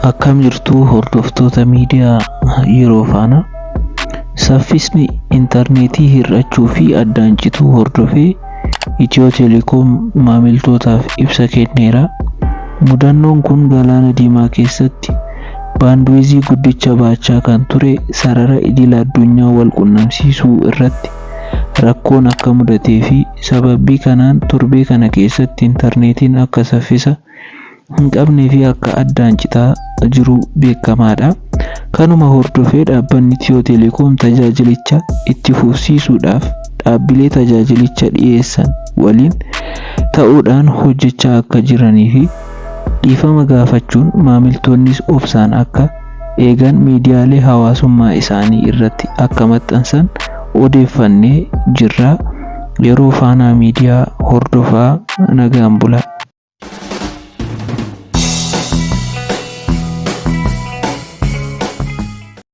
Akkam jirtu hordoftoota miidiyaa yeroo faana saffisni intarneetii hir'achuu fi addaan cituu hordofee Itiyoo Telekoom maamiltootaaf ibsa kenneera. Mudannoon kun Galaana Diimaa keessatti baandwiizii guddicha baachaa kan ture sarara idil addunyaa wal qunnamsiisuu irratti rakkoon akka mudatee fi sababii kanaan torbee kana keessatti intarneetiin akka saffisa hin qabnee fi akka addaan citaa jiru beekamaadha. Kanuma hordofee dhaabbanni Itiyoo Telekoom tajaajilicha itti fufsiisuudhaaf dhaabbilee tajaajilicha dhiyeessan waliin ta'uudhaan hojjechaa akka jiranii fi dhiifama gaafachuun maamiltoonnis obsaan akka eegan miidiyaalee hawaasummaa isaanii irratti akka maxxansan odeeffannee jirra. Yeroo faanaa miidiyaa hordofaa nagaan bulaa.